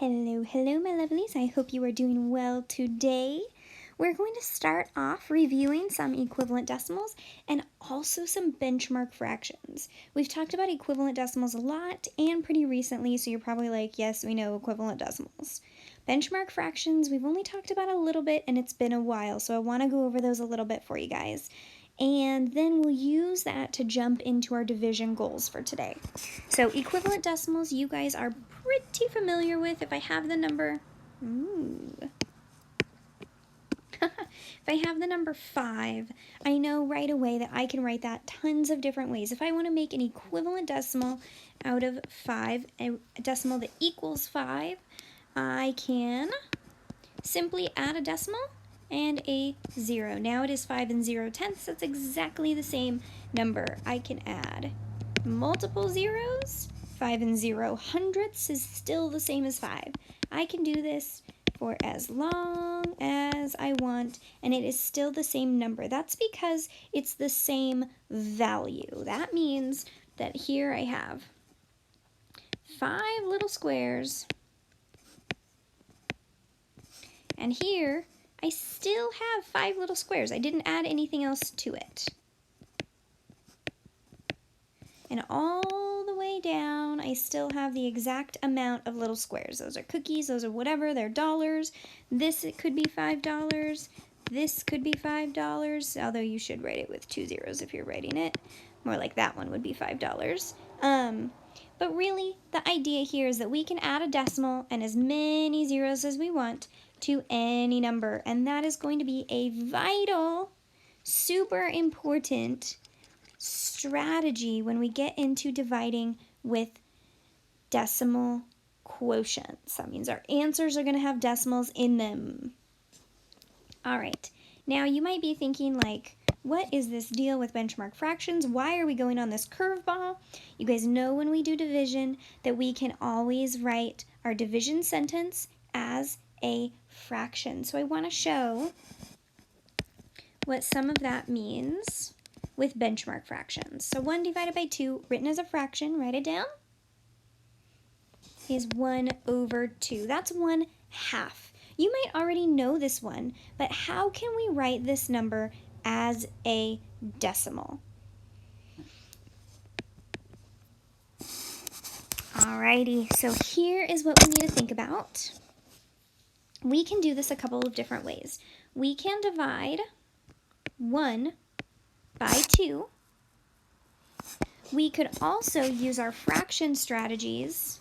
Hello, hello, my lovelies. I hope you are doing well today. We're going to start off reviewing some equivalent decimals and also some benchmark fractions. We've talked about equivalent decimals a lot and pretty recently, so you're probably like, yes, we know equivalent decimals. Benchmark fractions, we've only talked about a little bit and it's been a while, so I want to go over those a little bit for you guys. And then we'll use that to jump into our division goals for today. So equivalent decimals, you guys are pretty familiar with. If I have the number, if I have the number 5, I know right away that I can write that tons of different ways. If I want to make an equivalent decimal out of 5, a decimal that equals 5, I can simply add a decimal and a 0. Now it is 5 and 0/10. That's exactly the same number. I can add multiple zeros. 5 and 0/100 is still the same as 5. I can do this for as long as I want, and it is still the same number. That's because it's the same value. That means that here I have 5 little squares, and here I still have 5 little squares. I didn't add anything else to it. And all the way down, I still have the exact amount of little squares. Those are cookies, those are whatever, they're dollars. This, it could be $5. This could be $5, although you should write it with 2 zeros if you're writing it. More like that one would be $5. But really, the idea here is that we can add a decimal and as many zeros as we want to any number, and that is going to be a vital, super important strategy when we get into dividing with decimal quotients. That means our answers are going to have decimals in them. All right, now you might be thinking like, what is this deal with benchmark fractions? Why are we going on this curveball? You guys know when we do division that we can always write our division sentence as a fraction. So I want to show what some of that means with benchmark fractions. So 1 divided by 2, written as a fraction, write it down, is 1/2. That's 1/2. You might already know this one, but how can we write this number as a decimal? Alrighty, so here is what we need to think about. We can do this a couple of different ways. We can divide 1 by 2. We could also use our fraction strategies,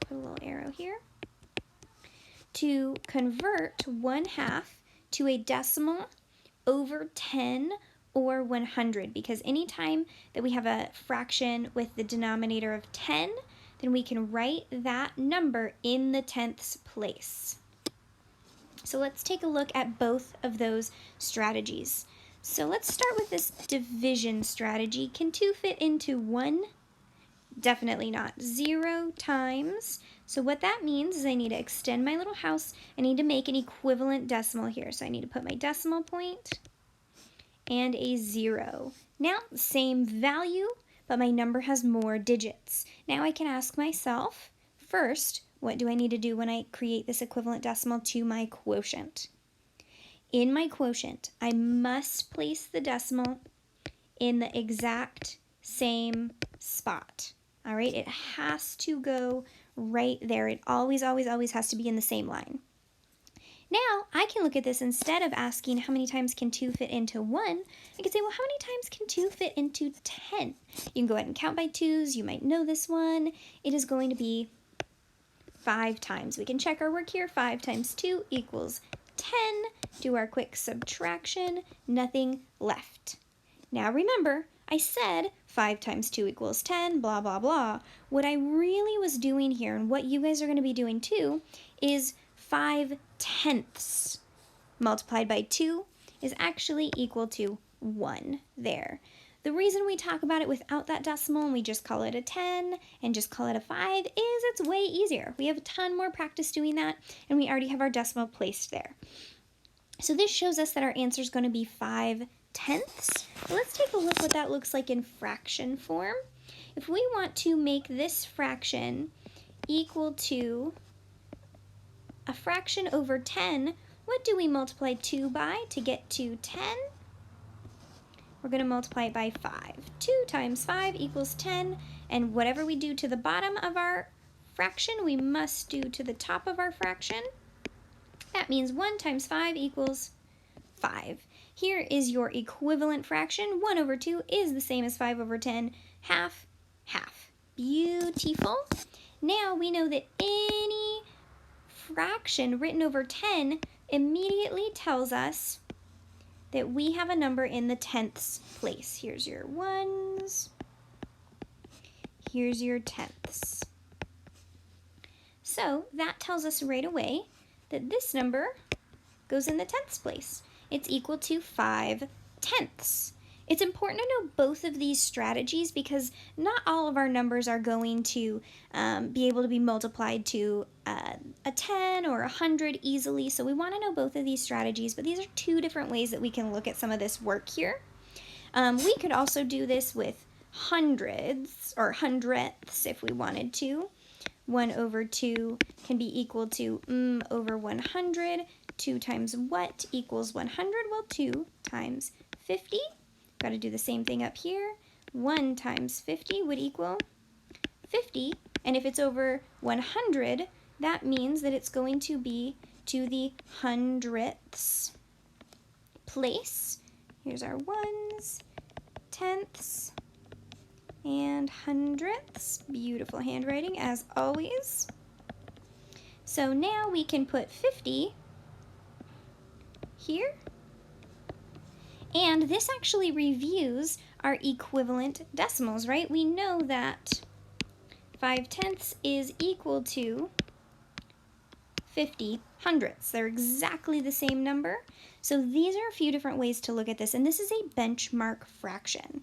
put a little arrow here, to convert 1/2 to a decimal over 10 or 100, because anytime that we have a fraction with the denominator of 10, then we can write that number in the tenths place. So let's take a look at both of those strategies. So let's start with this division strategy. Can 2 fit into 1? Definitely not. 0 times. So what that means is I need to extend my little house. I need to make an equivalent decimal here. So I need to put my decimal point and a 0. Now, same value, but my number has more digits. Now I can ask myself, first, what do I need to do when I create this equivalent decimal to my quotient? In my quotient, I must place the decimal in the exact same spot. All right, it has to go right there. It always, always, always has to be in the same line. Now, I can look at this instead of asking how many times can 2 fit into 1, I can say, well, how many times can 2 fit into 10? You can go ahead and count by 2s. You might know this one. It is going to be 5 times. We can check our work here. 5 times 2 equals 10. Do our quick subtraction. Nothing left. Now remember, I said 5 times 2 equals 10, blah, blah, blah. What I really was doing here, and what you guys are going to be doing too, is 5/10 multiplied by 2 is actually equal to 1 there. The reason we talk about it without that decimal and we just call it a 10 and just call it a 5 is it's way easier. We have a ton more practice doing that, and we already have our decimal placed there. So this shows us that our answer is going to be 5/10. Let's take a look what that looks like in fraction form. If we want to make this fraction equal to a fraction over 10, what do we multiply 2 by to get to 10? We're going to multiply it by 5. 2 times 5 equals 10, and whatever we do to the bottom of our fraction, we must do to the top of our fraction. That means 1 times 5 equals 5. Here is your equivalent fraction. 1 over 2 is the same as 5 over 10. Half, half. Beautiful. Now we know that any fraction written over 10 immediately tells us that we have a number in the tenths place. Here's your ones. Here's your tenths. So that tells us right away that this number goes in the tenths place. It's equal to 5/10. It's important to know both of these strategies because not all of our numbers are going to be able to be multiplied to a 10 or 100 easily. So we want to know both of these strategies, but these are two different ways that we can look at some of this work here. We could also do this with hundreds or hundredths if we wanted to. 1 over 2 can be equal to over 100. 2 times what equals 100? Well, 2 times 50. Got to do the same thing up here. 1 times 50 would equal 50. And if it's over 100, that means that it's going to be to the hundredths place. Here's our ones, tenths, and hundredths. Beautiful handwriting as always. So now we can put 50 here. And this actually reviews our equivalent decimals, right? We know that 5/10 is equal to 50 hundredths. They're exactly the same number. So these are a few different ways to look at this, and this is a benchmark fraction.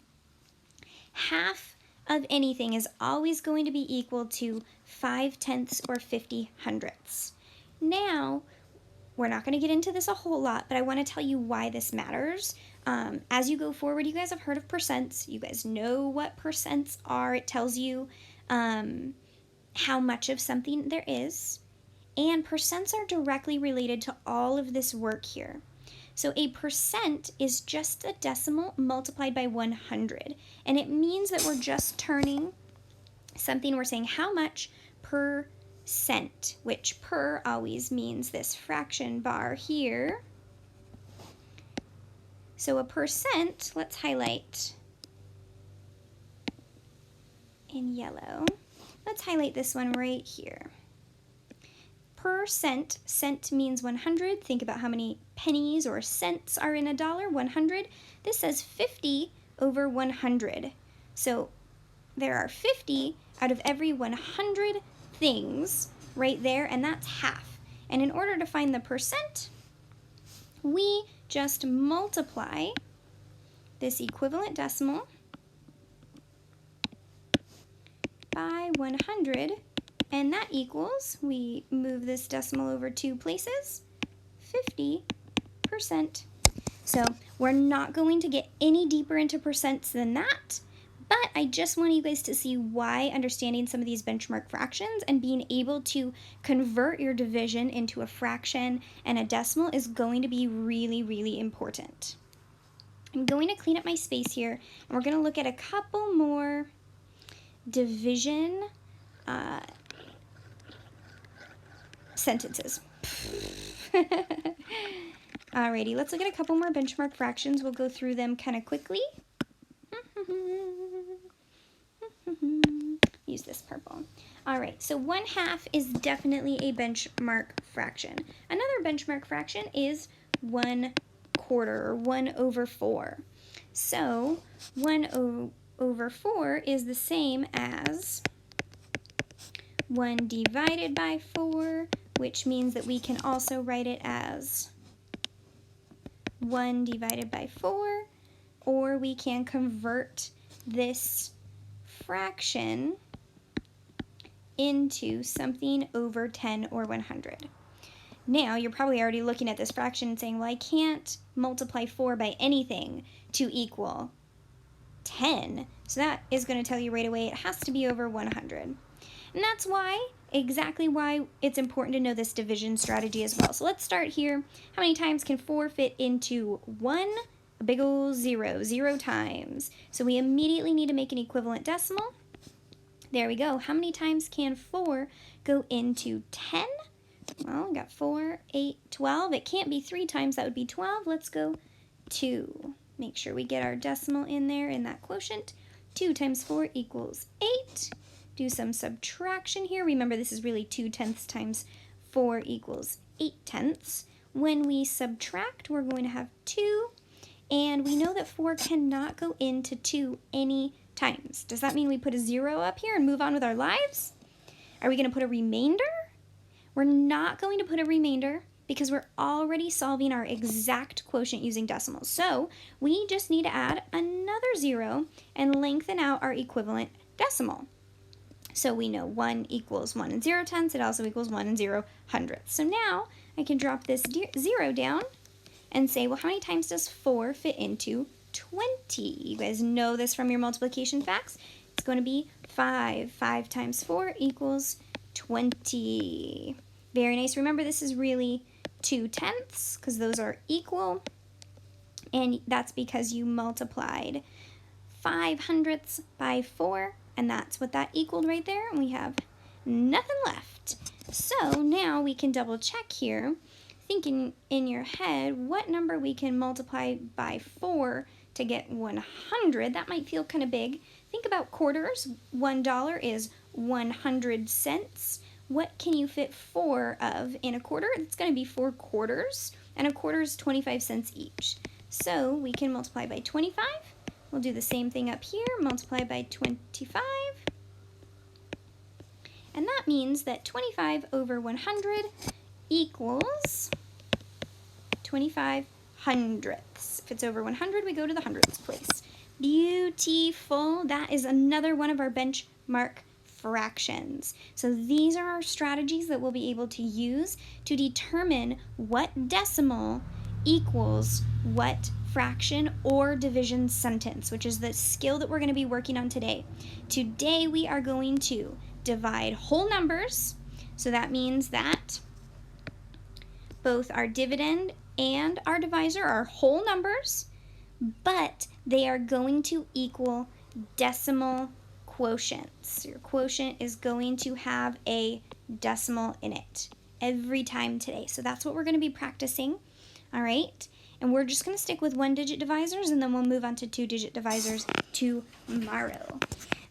Half of anything is always going to be equal to 5/10 or 50 hundredths. Now, we're not going to get into this a whole lot, but I want to tell you why this matters. As you go forward, you guys have heard of percents. You guys know what percents are. It tells you how much of something there is. And percents are directly related to all of this work here. So a percent is just a decimal multiplied by 100. And it means that we're just turning something, we're saying how much per cent, which per always means this fraction bar here. So a percent, let's highlight in yellow. Let's highlight this one right here. Percent, cent means 100. Think about how many pennies or cents are in a dollar, 100. This says 50 over 100. So there are 50 out of every 100 things right there, and that's half. And in order to find the percent, we just multiply this equivalent decimal by 100, and that equals, we move this decimal over 2 places, 50%. So we're not going to get any deeper into percents than that, but I just want you guys to see why understanding some of these benchmark fractions and being able to convert your division into a fraction and a decimal is going to be really, really important. I'm going to clean up my space here, and we're going to look at a couple more division sentences. Alrighty, let's look at a couple more benchmark fractions. We'll go through them kind of quickly. Use this purple. Alright, so 1/2 is definitely a benchmark fraction. Another benchmark fraction is 1/4 or 1 over 4. So 1 over 4 is the same as 1 divided by 4, which means that we can also write it as 1 divided by 4, or we can convert this fraction into something over 10 or 100. Now, you're probably already looking at this fraction and saying, well, I can't multiply 4 by anything to equal 10. So that is going to tell you right away it has to be over 100. And that's why, exactly why it's important to know this division strategy as well. So let's start here. How many times can 4 fit into 1? A big ol' 0, 0 times. So we immediately need to make an equivalent decimal. There we go. How many times can 4 go into 10? Well, we got 4, 8, 12. It can't be 3 times. That would be 12. Let's go 2. Make sure we get our decimal in there in that quotient. 2 times 4 equals 8. Do some subtraction here. Remember, this is really 2/10 times 4 equals 8/10. When we subtract, we're going to have 2. And we know that 4 cannot go into 2 any times. Does that mean we put a 0 up here and move on with our lives? Are we going to put a remainder? We're not going to put a remainder because we're already solving our exact quotient using decimals. So we just need to add another 0 and lengthen out our equivalent decimal. So we know 1 equals 1 and 0 tenths. It also equals 1 and 0 hundredths. So now I can drop this 0 down and say, well, how many times does 4 fit into 20? You guys know this from your multiplication facts. It's going to be 5. 5 times 4 equals 20. Very nice. Remember, this is really 2/10 because those are equal. And that's because you multiplied 5 hundredths by 4. And that's what that equaled right there. And we have nothing left. So now we can double check here, thinking in your head what number we can multiply by 4 to get 100. That might feel kind of big. Think about quarters. $1 is 100 cents. What can you fit 4 of in a quarter? It's going to be 4 quarters, and a quarter is 25 cents each. So we can multiply by 25. We'll do the same thing up here, multiply by 25. And that means that 25 over 100 equals 25 hundredths. If it's over 100, we go to the hundredths place. Beautiful. That is another one of our benchmark fractions. So these are our strategies that we'll be able to use to determine what decimal equals what fraction or division sentence, which is the skill that we're going to be working on today. Today we are going to divide whole numbers. So that means that both our dividend and our divisor are whole numbers, but they are going to equal decimal quotients. Your quotient is going to have a decimal in it every time today. So that's what we're going to be practicing. All right. And we're just going to stick with 1-digit divisors, and then we'll move on to 2-digit divisors tomorrow.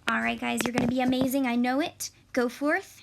All right, guys, you're going to be amazing. I know it. Go forth